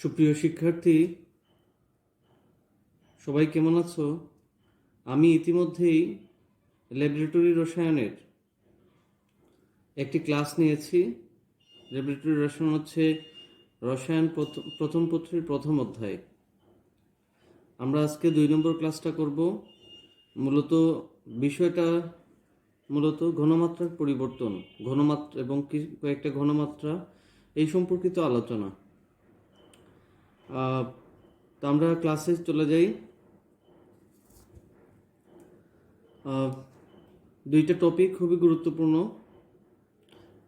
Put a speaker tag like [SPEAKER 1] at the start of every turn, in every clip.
[SPEAKER 1] সুপ্রিয় শিক্ষার্থী, সবাই কেমন আছো? আমি ইতিমধ্যেই ল্যাবরেটরি রসায়নের একটি ক্লাস নিয়েছি। ল্যাবরেটরি রসায়ন হচ্ছে রসায়ন প্রথম পত্রের প্রথম অধ্যায়। আমরা আজকে 2 নম্বর ক্লাসটা করব। মূলত বিষয়টা ঘনমাত্রার পরিবর্তন, ঘনমাত্রা এবং কয়েকটা ঘনমাত্রা এই সম্পর্কিত আলোচনা। তো আমরা ক্লাসে চলে যাই। দুইটা টপিক খুবই গুরুত্বপূর্ণ,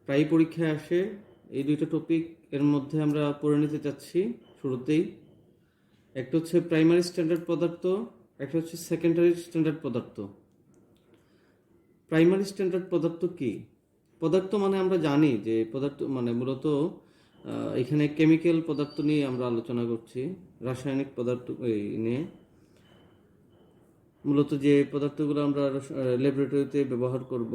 [SPEAKER 1] প্রায় পরীক্ষায় আসে। এই দুইটা টপিক এর মধ্যে আমরা পড়ে নিতে চাচ্ছি শুরুতেই। একটা হচ্ছে প্রাইমারি স্ট্যান্ডার্ড পদার্থ, একটা হচ্ছে সেকেন্ডারি স্ট্যান্ডার্ড পদার্থ। প্রাইমারি স্ট্যান্ডার্ড পদার্থ কি? পদার্থ মানে আমরা জানি যে পদার্থ মানে মূলত এখানে কেমিক্যাল পদার্থ নিয়ে আমরা আলোচনা করছি, রাসায়নিক পদার্থ নিয়ে। মূলত যে পদার্থগুলো আমরা ল্যাবরেটরিতে ব্যবহার করব।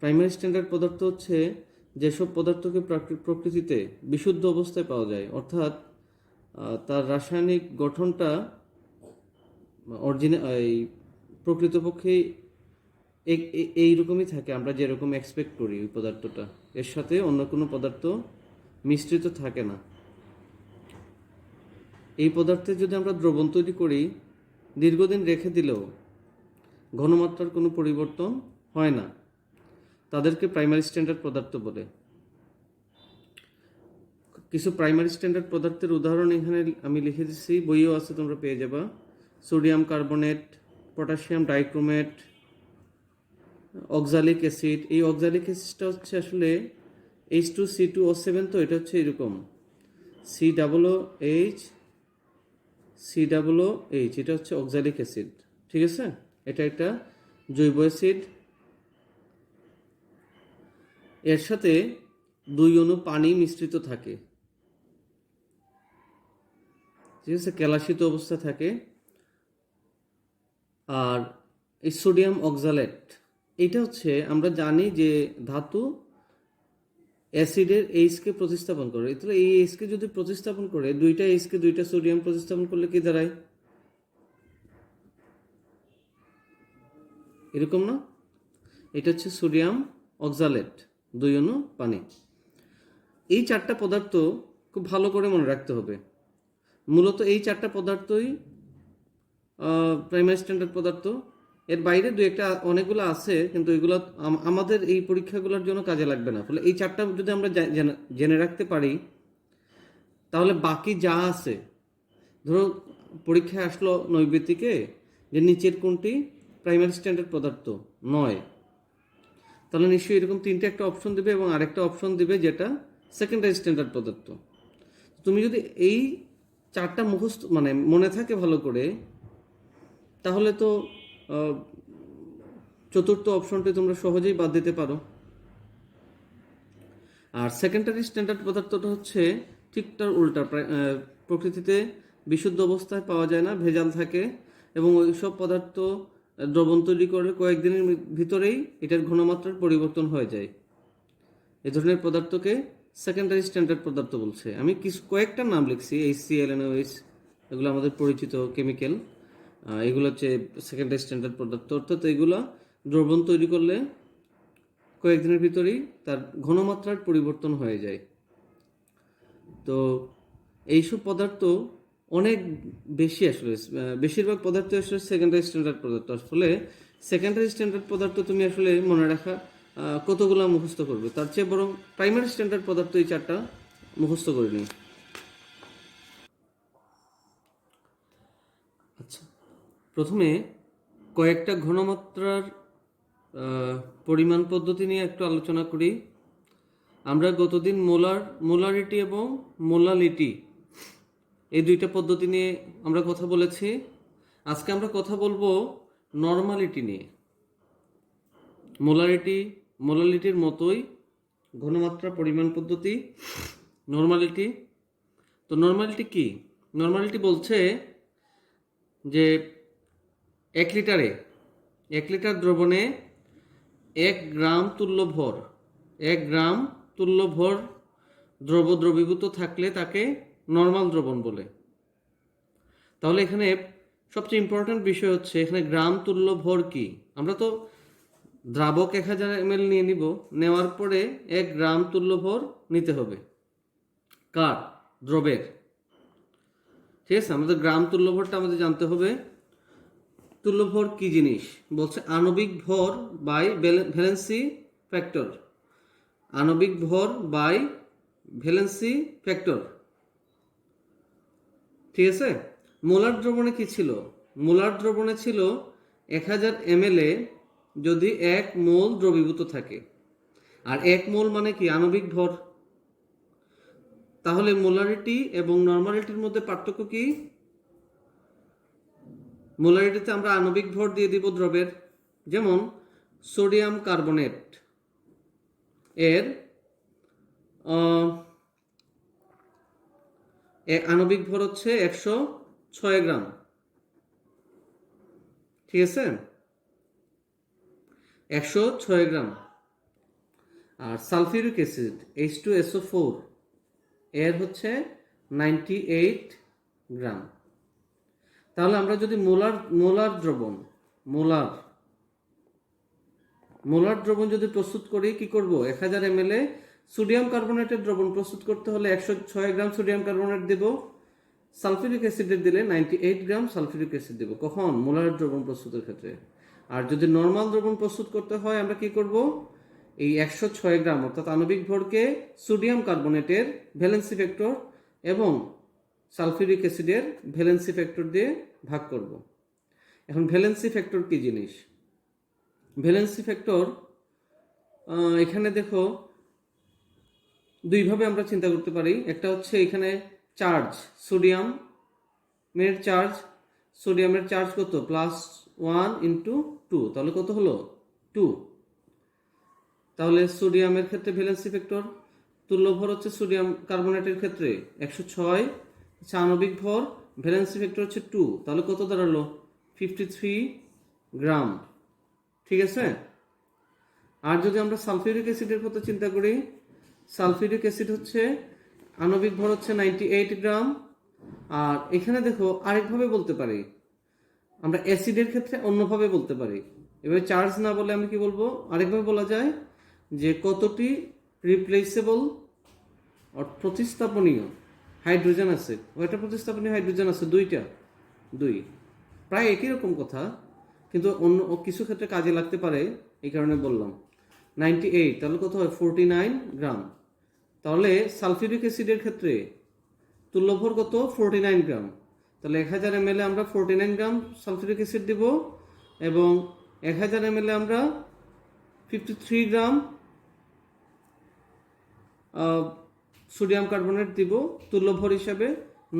[SPEAKER 1] প্রাইমারি স্ট্যান্ডার্ড পদার্থ হচ্ছে যেসব পদার্থকে প্রকৃতিতে বিশুদ্ধ অবস্থায় পাওয়া যায়, অর্থাৎ তার রাসায়নিক গঠনটা প্রকৃতপক্ষে এইরকমই থাকে, আমরা যেরকম এক্সপেক্ট করি ওই পদার্থটা, এর সাথে অন্য কোনো পদার্থ মিশ্রিত থাকে না। এই পদার্থে যদি আমরা দ্রবণ তৈরি করি, দীর্ঘদিন রেখে দিলেও ঘনমাত্রার কোনো পরিবর্তন হয় না। তাদেরকে প্রাইমারি স্ট্যান্ডার্ড পদার্থ বলে। কিছু প্রাইমারি স্ট্যান্ডার্ড পদার্থের উদাহরণ এখানে আমি লিখে দিচ্ছি, বইও আছে, তোমরা পেয়ে যাবা। Sodium carbonate, potassium dichromate, oxalic acid. এই অক্সালিক অ্যাসিডটা হচ্ছে আসলে H2C2O7, তো এটা হচ্ছে এরকম COOH, এটা হচ্ছে অক্সালিক অ্যাসিড। ঠিক আছে, এটা একটা জৈব অ্যাসিড। এর সাথে 2 অণু পানি মিশ্রিত থাকে, ঠিক আছে, কেলাসিত অবস্থা থাকে। আর এই সোডিয়াম অক্সালেট, এটা হচ্ছে আমরা জানি যে ধাতু অ্যাসিডের এইচকে প্রতিস্থাপন করে। তাহলে এই এইচকে যদি প্রতিস্থাপন করে, দুইটা এইচকে দুইটা সোডিয়াম প্রতিস্থাপন করলে কি দাঁড়ায়? এরকম না? এটা হচ্ছে সোডিয়াম অক্সালেট, 2 অণু পানি। এই 4টা পদার্থ খুব ভালো করে মনে রাখতে হবে। মূলত এই 4টা পদার্থই প্রাইমারি স্ট্যান্ডার্ড পদার্থ। এর বাইরে অনেকগুলো আছে, কিন্তু এগুলো আমাদের এই পরীক্ষাগুলোর জন্য কাজে লাগবে না। ফলে এই 4টা যদি আমরা জেনে রাখতে পারি, তাহলে বাকি যা আছে, ধরো পরীক্ষায় আসলো নৈবেতিকে যে নিচের কোনটি প্রাইমারি স্ট্যান্ডার্ড পদার্থ নয়, তাহলে নিশ্চয়ই এরকম 3টে একটা অপশন দিবে এবং আরেকটা অপশন দিবে যেটা সেকেন্ডারি স্ট্যান্ডার্ড পদার্থ। তুমি যদি এই 4টা মুখস্থ মানে মনে থাকে ভালো করে, তাহলে তো চতুর্থ অপশনটি তোমরা সহজেই বাদ দিতে পারো। আর সেকেন্ডারি স্ট্যান্ডার্ড পদার্থটা হচ্ছে ঠিক তার উল্টা, প্রকৃতিতে বিশুদ্ধ অবস্থায় পাওয়া যায় না, ভেজাল থাকে, এবং ওইসব পদার্থ দ্রবণ তৈরি করে কয়েকদিনের ভিতরেই এটার ঘনমাত্রার পরিবর্তন হয়ে যায়। এই ধরনের পদার্থকে সেকেন্ডারি স্ট্যান্ডার্ড পদার্থ বলছে। আমি কয়েকটা নাম লিখছি, HCl, NaOH, এগুলো আমাদের পরিচিত কেমিক্যাল। এগুলো হচ্ছে সেকেন্ডারি স্ট্যান্ডার্ড পদার্থ, অর্থাৎ এগুলো দ্রবণ তৈরি করলে কয়েকদিনের ভিতরেই তার ঘনমাত্রার পরিবর্তন হয়ে যায়। তো এইসব পদার্থ অনেক বেশি, আসলে বেশিরভাগ পদার্থ আসলে সেকেন্ডারি স্ট্যান্ডার্ড পদার্থ। আসলে সেকেন্ডারি স্ট্যান্ডার্ড পদার্থ তুমি আসলে মনে রাখা কতগুলো মুখস্থ করবে, তার চেয়ে বরং প্রাইমারি স্ট্যান্ডার্ড পদার্থ এই 4টা মুখস্থ করে নিই। আচ্ছা, প্রথমে কয়েকটা ঘনমাত্রার পরিমাণ পদ্ধতি নিয়ে একটু আলোচনা করি। আমরা গতদিন মোলারিটি এবং মোলালিটি এই 2টা পদ্ধতি নিয়ে আমরা কথা বলেছি। আজকে আমরা কথা বলবো নরমালিটি নিয়ে। মোলালিটির মতোই ঘনমাত্রা পরিমাণ পদ্ধতি নরমালিটি। তো নরমালিটি কি? নরমালিটি বলছে যে 1 লিটার দ্রবণে 1 গ্রাম তুল্য ভর দ্রবীভূত থাকলে তাকে নর্মাল দ্রবণ বলে। তাহলে এখানে সবচেয়ে ইম্পর্টেন্ট বিষয় হচ্ছে এখানে গ্রাম তুল্য ভর কি। আমরা তো দ্রাবক 1000 ml নিয়ে নিব, নেওয়ার পরে 1 গ্রাম তুল্য ভর নিতে হবে কার, দ্রবের। ঠিক আছে, আমাদের গ্রাম তুল্য ভরটা আমাদের জানতে হবে। তুল্য ভর কি জিনিস বলছে, আণবিক ভর বাই ভ্যালেন্সি ফ্যাক্টর, আণবিক ভর বাই ভ্যালেন্সি ফ্যাক্টর। ঠিক আছে, মোলার দ্রবণে কি ছিল, মোলার দ্রবণে ছিল 1000 ml এ যদি 1 মোল দ্রবীভূত থাকে, আর 1 মোল মানে কি আণবিক ভর। তাহলে মোলারিটি এবং নর্মালিটির মধ্যে পার্থক্য কি, মোলারিটিতে আমরা আণবিক ভর দিয়ে দিব দ্রবের, যেমন সোডিয়াম কার্বনেট এর আণবিক ভর হচ্ছে 106 গ্রাম। ঠিক আছে, 106 গ্রাম। আর সালফিউরিক অ্যাসিড H2SO4 এর হচ্ছে 98 গ্রাম। তাহলে আমরা যদি মোলার দ্রবণ যদি প্রস্তুত করি, কি করব, 1000 ml এ সোডিয়াম কার্বনেটের দ্রবণ প্রস্তুত করতে হলে 106 গ্রাম সোডিয়াম কার্বনেট দেব, সালফিউরিক অ্যাসিডের দিলে 98 গ্রাম সালফিউরিক অ্যাসিড দেব। কখন, মোলার দ্রবণ প্রস্তুতের ক্ষেত্রে। আর যদি নর্মাল দ্রবণ প্রস্তুত করতে হয় আমরা কি করব, এই 106 গ্রাম অর্থাৎ আণবিক ভরকে সোডিয়াম কার্বনেটের ভ্যালেন্সি ফ্যাক্টর এবং সালফিউরিক অ্যাসিডের ভ্যালেন্সি ফ্যাক্টর দিয়ে ভাগ করব। এখন ভ্যালেন্সি ফ্যাক্টর কি জিনিস, ভ্যালেন্সি ফ্যাক্টর এখানে দেখো দুইভাবে আমরা চিন্তা করতে পারি। একটা হচ্ছে এখানে চার্জ, সোডিয়ামের চার্জ কত, +1 × 2, তাহলে কত হলো 2। তাহলে সোডিয়ামের ক্ষেত্রে ভ্যালেন্সি ফ্যাক্টর, তুল্য ভর হচ্ছে সোডিয়াম কার্বনেটের ক্ষেত্রে 106, আণবিক ভর, ভ্যালেন্সি ফ্যাক্টর হচ্ছে 2, তাহলে কত দাঁড়ালো 53 গ্রাম। ঠিক আছে। আর যদি আমরা সালফিউরিক অ্যাসিডের কথা চিন্তা করি, সালফিউরিক অ্যাসিড হচ্ছে আণবিক ভর হচ্ছে 98 গ্রাম। আর এখানে দেখো আরেকভাবে বলতে পারি, আমরা অ্যাসিডের ক্ষেত্রে অন্যভাবে বলতে পারি। এভাবে চার্জ না বলে আমি কি বলবো, আরেকভাবে বলা যায় যে কতটি রিপ্লেসেবল প্রতিস্থাপনীয় হাইড্রোজেন আছে, কয়টা প্রতিস্থাপনীয় হাইড্রোজেন আছে, 2। প্রায় একই রকম কথা, কিন্তু অন্য কিছু ক্ষেত্রে কাজে লাগতে পারে, এই কারণে বললাম 98, তাহলে কত হয় 49 গ্রাম। তাহলে সালফিউরিক অ্যাসিডের ক্ষেত্রে তুল্যভর কত 49 গ্রাম। তাহলে 1000 ml আমরা 49 গ্রাম সালফিউরিক অ্যাসিড দিব এবং 1000 ml আমরা 53 গ্রাম সোডিয়াম কার্বনেট দিব তুল্যভর হিসাবে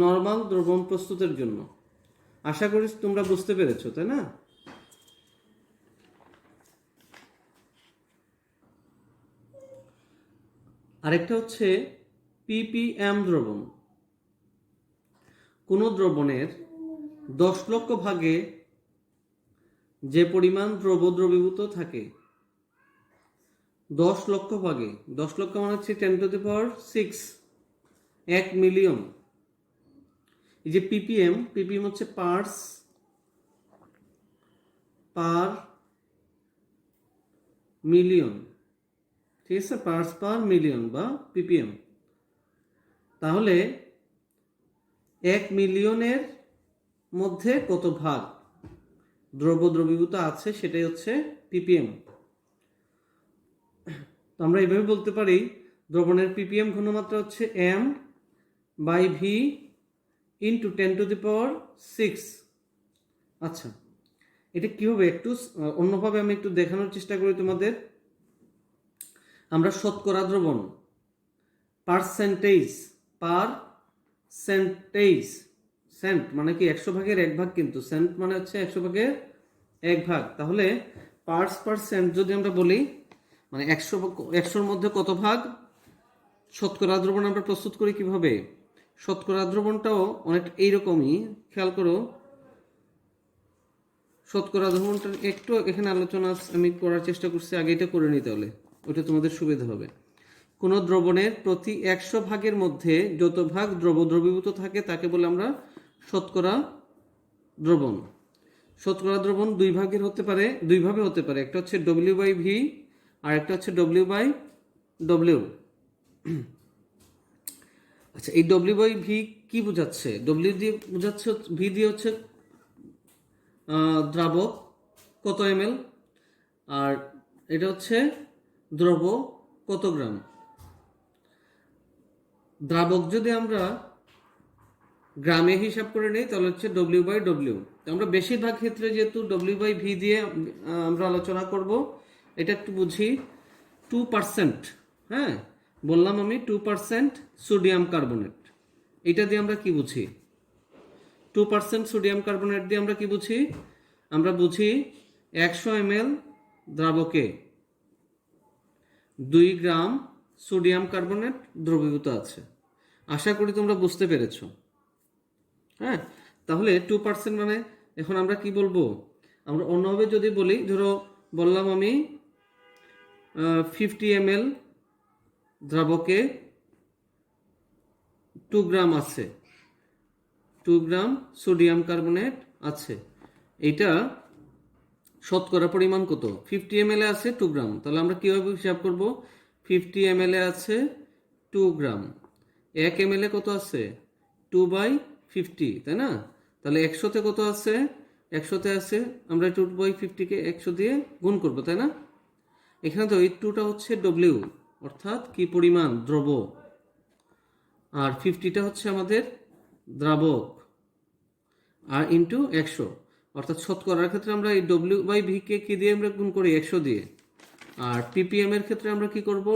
[SPEAKER 1] নর্মাল দ্রবণ প্রস্তুতের জন্য। আশা করি তোমরা বুঝতে পেরেছো, তাই না? আরেকটা হচ্ছে ppm দ্রবণ। কোন দ্রবণের 10 লক্ষ ভাগে যে পরিমাণ দ্রবীভূত থাকে, 10 লক্ষ ভাগে, 10 লক্ষ মানে হচ্ছে 10⁶, 1 মিলিয়ন। এই যে ppm হচ্ছে পার্টস পার মিলিয়ন। ঠিক আছে, পার্টস পার মিলিয়ন বা ppm। তাহলে 1 মিলিয়নের মধ্যে কত ভাগ দ্রবীভূত আছে সেটাই হচ্ছে ppm। তো আমরা এইভাবে বলতে পারি দ্রবণের ppm ঘনমাত্রা হচ্ছে m/v × 10⁶। আচ্ছা, এটা কি হবে একটু অন্যভাবে আমি একটু দেখানোর চেষ্টা করি তোমাদের। আমরা শতকরা দ্রবণ, পার্সেন্টেজ, সেন্ট মানে কি 100 ভাগের 1 ভাগ, কিন্তু সেন্ট মানে হচ্ছে 100 ভাগের 1 ভাগ। তাহলে পার্সেন্ট যদি আমরা বলি, মানে 100-র মধ্যে কত ভাগ শতকরা দ্রবণ আমরা প্রস্তুত করি কিভাবে। শতকরা দ্রবণটাও অনেক এইরকমই, খেয়াল করো। শতকরা দ্রবণটা একটু এখানে আলোচনা আমি করার চেষ্টা করছি, আগে এটা করে নিতে হলে ওইটা তোমাদের সুবিধা হবে। কোনো দ্রবণের প্রতি 100 ভাগের মধ্যে যত ভাগ দ্রবীভূত থাকে তাকে বলে আমরা শতকরা দ্রবণ। শতকরা দ্রবণ দুই ভাবে হতে পারে, একটা হচ্ছে W/V আর একটা হচ্ছে W/W। আচ্ছা, এই W/V কি বোঝাচ্ছে? V দিয়ে হচ্ছে দ্রাবক কত ml, আর এটা হচ্ছে দ্রব কত গ্রাম। দ্রাবক যদি আমরা গ্রামে হিসাব করে নেই তাহলে হচ্ছে W/W। আমরা বেশিরভাগ ক্ষেত্রে যেহেতু W/V দিয়ে আমরা আলোচনা করব, এটা একটু বুঝি। 2%, হ্যাঁ বললাম আমি 2% সোডিয়াম কার্বনেট, এটা দিয়ে আমরা কি বুঝি? 2% সোডিয়াম কার্বনেট দিয়ে আমরা কি বুঝি? আমরা বুঝি 100 ml দ্রাবকে 2 গ্রাম সোডিয়াম কার্বনেট দ্রবীভূত আছে। আশা করি তোমরা বুঝতে পেরেছো। হ্যাঁ, তাহলে 2% মানে এখন আমরা কি বলবো? আমরা অন্যভাবে যদি বলি, ধরো বললাম আমি 50 ml দ্রাবকে 2 গ্রাম আছে, 2 গ্রাম সোডিয়াম কার্বনেট আছে। এটা শতকরা পরিমাণ কত? 50 ml এ আছে 2 গ্রাম, তাহলে আমরা কিভাবে হিসাব করব? 50 ml এ আছে 2 গ্রাম, 1 ml এ কত আছে? 2/50, তাই না? তাহলে 100তে কত আছে? 100তে আছে, আমরা 2/50 কে 100 দিয়ে গুণ করব, তাই না? এখানে তো এই 2টা হচ্ছে W, অর্থাৎ কি পরিমাণ? দ্রব। আর 50টা হচ্ছে আমাদের দ্রাবক, আর ইন্টু 100, অর্থাৎ শতকরার ক্ষেত্রে আমরা এই W/V কে কি দিয়ে আমরা গুণ করি? 100 দিয়ে। আর ppm এর ক্ষেত্রে আমরা কি করব?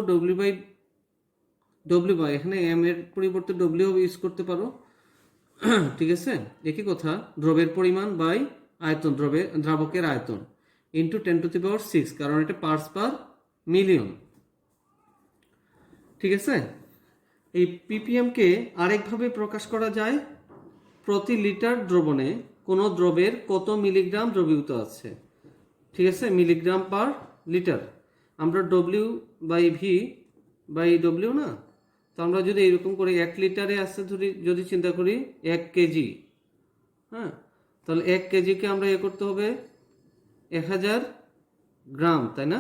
[SPEAKER 1] W/W, এখানে m এর পরিবর্তে W ইউজ করতে পারো, ঠিক আছে? একই কথা, দ্রবের পরিমাণ বাই আয়তন, দ্রাবকের আয়তন, ইন্টু 10⁶, কারণ এটা পার্টস পার মিলিয়ন, ঠিক আছে? এই ppm কে আরেকভাবে প্রকাশ করা যায়, প্রতি লিটার দ্রবণে কোনো দ্রবের কত মিলিগ্রাম দ্রবীভূত আছে, ঠিক আছে? Milligram per litre. আমরা W/V/W না, তো আমরা যদি এরকম করে 1 লিটারে আছে যদি চিন্তা করি 1 কেজি, হ্যাঁ, তাহলে 1 কেজিকে আমরা করতে হবে 1000 গ্রাম, তাই না?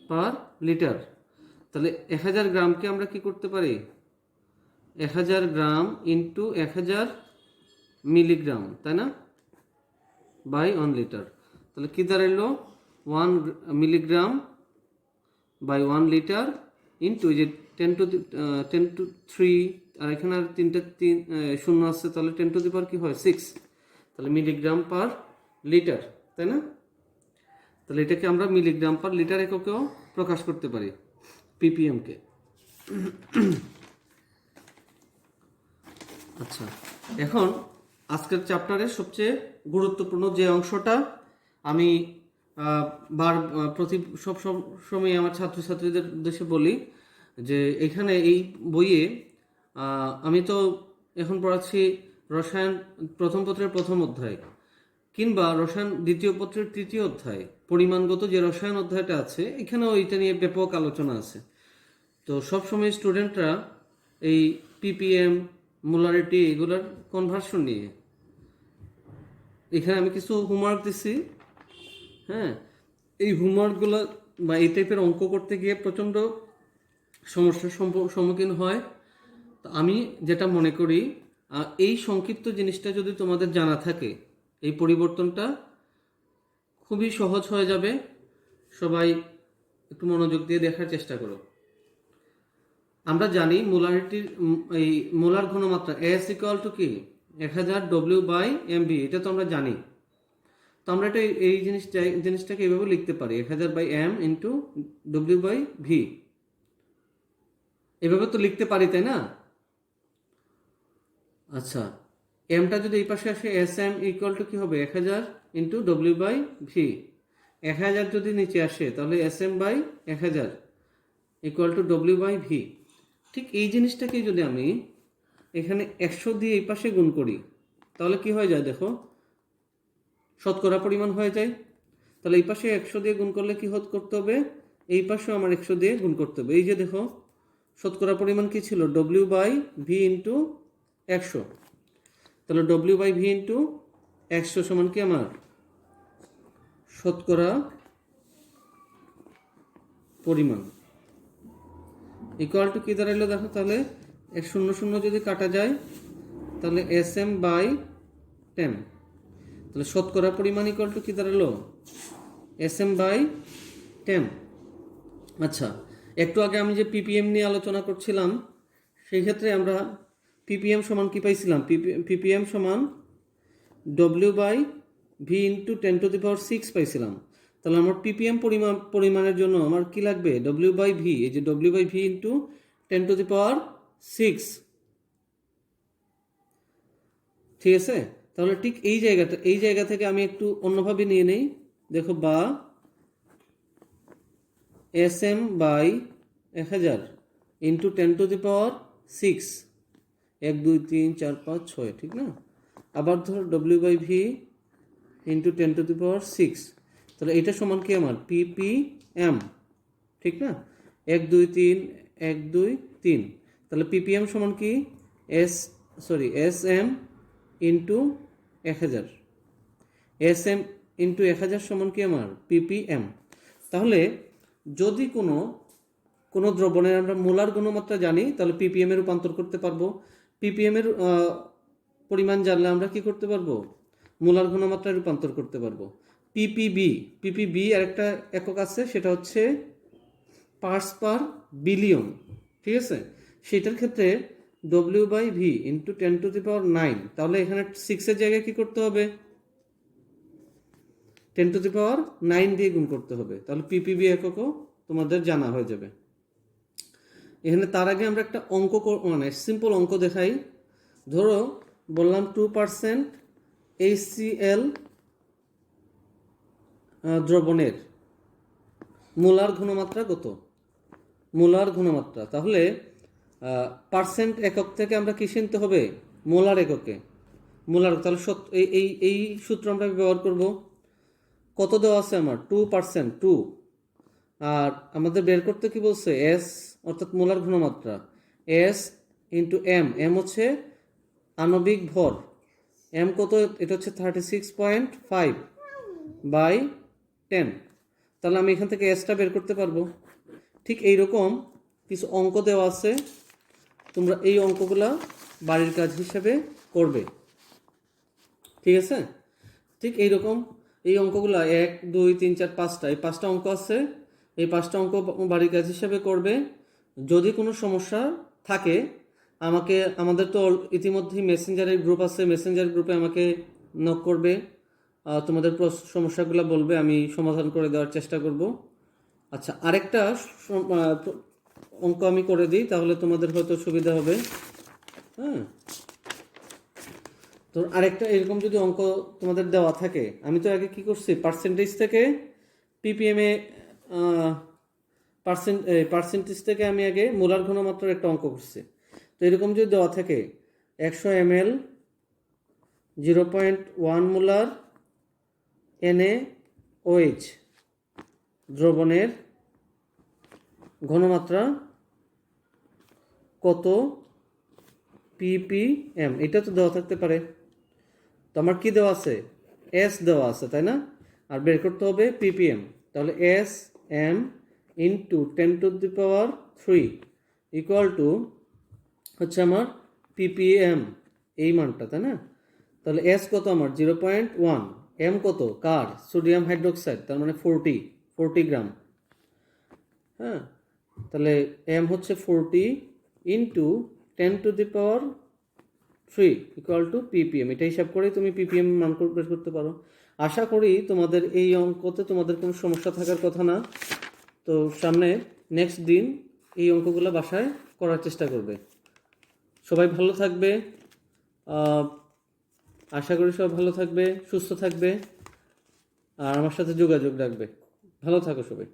[SPEAKER 1] Per litre. তাহলে 1000 গ্রামকে আমরা কি করতে পারি? 1000 গ্রাম ইন্টু 1000 মিলিগ্রাম, তাই না? By 1 litre. তাহলে কি দাঁড়াইলো? 1 মিলিগ্রাম বাই 1 লিটার ইন্টু যে 10⁻³ আর এখানে আর 3 শূন্য আছে, তাহলে 10⁻³ কি হয়? 6, তাহলে মিলিগ্রাম পার লিটার, তাই না? তাহলে এটাকে আমরা মিলিগ্রাম পার লিটার এককেও প্রকাশ করতে পারি, ppm কে। আচ্ছা, এখন আজকের চ্যাপ্টারের সবচেয়ে গুরুত্বপূর্ণ যে অংশটা আমি সব সময় আমার ছাত্রছাত্রীদের উদ্দেশ্যে বলি, যে এখানে এই বইয়ে আমি তো এখন পড়াচ্ছি রসায়ন প্রথম পত্রের প্রথম অধ্যায়, কিংবা রসায়ন দ্বিতীয় পত্রের তৃতীয় অধ্যায়, পরিমাণগত যে রসায়ন অধ্যায়টা আছে, এখানেও এইটা নিয়ে ব্যাপক আলোচনা আছে। তো সবসময় স্টুডেন্টরা এই ppm, মোলারিটি, এগুলোর কনভার্সন নিয়ে, এখানে আমি কিছু হোমওয়ার্ক দিছি, হ্যাঁ, এই হোমওয়ার্কগুলো বা এই টাইপের অঙ্ক করতে গিয়ে প্রচণ্ড সমস্যার সম্মুখীন হয়। তো আমি যেটা মনে করি, এই সংক্ষিপ্ত জিনিসটা যদি তোমাদের জানা থাকে, এই পরিবর্তনটা খুবই সহজ হয়ে যাবে। সবাই একটু মনোযোগ দিয়ে দেখার চেষ্টা করো। আমরা জানি মোলারিটির এই মোলার ঘনমাত্রা S = কি? 1000 W/mv, এটা তো আমরা জানি। তো আমরা এটা এই জিনিসটাকে এইভাবে লিখতে পারি, 1000/m × W/v, এভাবে তো লিখতে পারি, তাই না? আচ্ছা, mটা যদি এই পাশে আসে, Sm = কি হবে? 1000 × W/v। 1000 যদি নিচে আসে তাহলে Sm/1000 = W/v। ঠিক এই জিনিসটাকে যদি আমি এখানে 100 দিয়ে এই পাশে গুণ করি, তাহলে কি হয়ে যায়? দেখো, শতকরা পরিমাণ হয়ে যায়। তাহলে এই পাশে 100 দিয়ে গুণ করলে কি করতে হবে? এই পাশেও আমার 100 দিয়ে গুণ করতে হবে। এই যে দেখো শতকরা পরিমাণ কি ছিল, W/V ইন্টু 100। তাহলে W/V ইন্টু 100 সমান কি আমার শতকরা পরিমাণ, ইকুয়াল টু কি দাঁড়াইলো দেখো, তাহলে 0 যদি কাটা যায় তাহলে SM/10। তাহলে শতকরা পরিমাণ ইকুয়াল টু কি দাঁড়ালো, SM/10। আচ্ছা, একটু আগে আমি যে পিপিএম নিয়ে আলোচনা করছিলাম, সেই ক্ষেত্রে আমরা পিপিএম সমান কি পাইছিলাম, পিপিএম সমান W/V ইন্টু 10⁶ পাইছিলাম। তাহলে আমার পিপিএম পরিমাণের জন্য আমার কি লাগবে, W/V, এই যে W/V ইন্টু 10⁶। ঠিক আছে, তাহলে ঠিক এই জায়গা থেকে আমি একটু অন্যভাবে নিয়ে নেই, দেখো, বা SM/1000 ইন্টু 10⁶, 1 2 3 4 5 6, ঠিক না? আবার ধরো W/V ইন্টু 10⁶, তাহলে এটা সমান কি আমার PPM, ঠিক না? 1 2 3 1 2 3, তাহলে PPM সমান কি SM ইন্টু 1000, SM ইন্টু 1000 সমান কি আমার PPM। তাহলে যদি কোনো দ্রবণের আমরা মোলার ঘনমাত্রা জানি তাহলে পিপিএম এ রূপান্তর করতে পারবো। পিপিএম এর পরিমাণ জানলে আমরা কি করতে পারবো, মোলার ঘনমাত্রায় রূপান্তর করতে পারবো। পিপিবি আর একটা একক আছে, সেটা হচ্ছে পার্টস পার বিলিয়ন, ঠিক আছে? সেটার ক্ষেত্রে W/V ইন্টু 10⁹, তাহলে এখানে 6 এর জায়গায় কি করতে হবে, 10⁹ দিয়ে গুণ করতে হবে, তাহলে পিপিবি এককও তোমাদের জানা হয়ে যাবে। এখানে তার আগে আমরা একটা অঙ্ক, মানে সিম্পল অঙ্ক দেখাই। ধরো বললাম 2% HCl দ্রবণের মোলার ঘনমাত্রা কত, মোলার ঘনমাত্রা। তাহলে পার্সেন্ট একক থেকে আমরা কি নিতে হবে, মোলার এককে, মোলার। তাহলে এই সূত্র আমরা ব্যবহার করব। কত দেওয়া আছে আমার, 2%, 2, আর আমাদের বের করতে কি বলছে, S অর্থাৎ মোলার ঘনমাত্রা, S ইন্টু M হচ্ছে আণবিক ভর, M কত, এটা হচ্ছে 36.5/10। তাহলে আমি এখান থেকে এসটা বের করতে পারবো। ঠিক এইরকম কিছু অঙ্ক দেওয়া আছে, তোমরা এই অঙ্কগুলা বাড়ির কাজ হিসেবে করবে, ঠিক আছে? ঠিক এইরকম এই অঙ্কগুলা 1 2 3 4 5টা, এই 5টা অঙ্ক আছে, এই 5টা অঙ্ক বাড়ির কাজ হিসেবে করবে। যদি কোনো সমস্যা থাকে আমাদের তো ইতিমধ্যেই মেসেঞ্জারের গ্রুপ আছে, মেসেঞ্জার গ্রুপে আমাকে নক করবে, তোমাদের সমস্যাগুলো বলবে, আমি সমাধান করে দেওয়ার চেষ্টা করব। আচ্ছা, আরেকটা অঙ্ক আমি করে দিই, তাহলে তোমাদের হয়তো সুবিধা হবে। হ্যাঁ, তো আরেকটা এরকম যদি অঙ্ক তোমাদের দেওয়া থাকে, আমি তো আগে কি করছি, পার্সেন্টেজ থেকে পিপিএম এ পার্সেন্টেজ থেকে আমি আগে মোলার ঘনমাত্রার একটা অঙ্ক করছি। তো এরকম যদি দেওয়া থাকে 100 ml 0.1 মোলার NaOH দ্রবণের ঘনমাত্রা কত ppm, এটা তো দেওয়া থাকতে পারে। তো আমার কি দেওয়া আছে, S দেওয়া আছে, তাই না? আর বের করতে হবে ppm। তাহলে SM ইন্টু 10⁻³ ইকুয়াল টু হচ্ছে আমার ppm, এই মানটা, তাই না? তাহলে S কত আমার 0.1, M কত, কার, সোডিয়াম হাইড্রোক্সাইড, তার মানে 40 গ্রাম। হ্যাঁ, তাহলে M হচ্ছে 40 ইন্টু 10⁻³ ইকুয়াল টু ppm। এটা হিসাব করে তুমি ppm মান বের করতে পারো। আশা করি তোমাদের এই অঙ্কতে তোমাদের কোনো সমস্যা থাকার কথা না। তো সামনে নেক্সট দিন এই অঙ্কগুলো বাসায় করার চেষ্টা করবে। সবাই ভালো থাকবে, আশা করি সবাই ভালো থাকবে, সুস্থ থাকবে, আর আমার সাথে যোগাযোগ রাখবে। ভালো থাকো সবাই।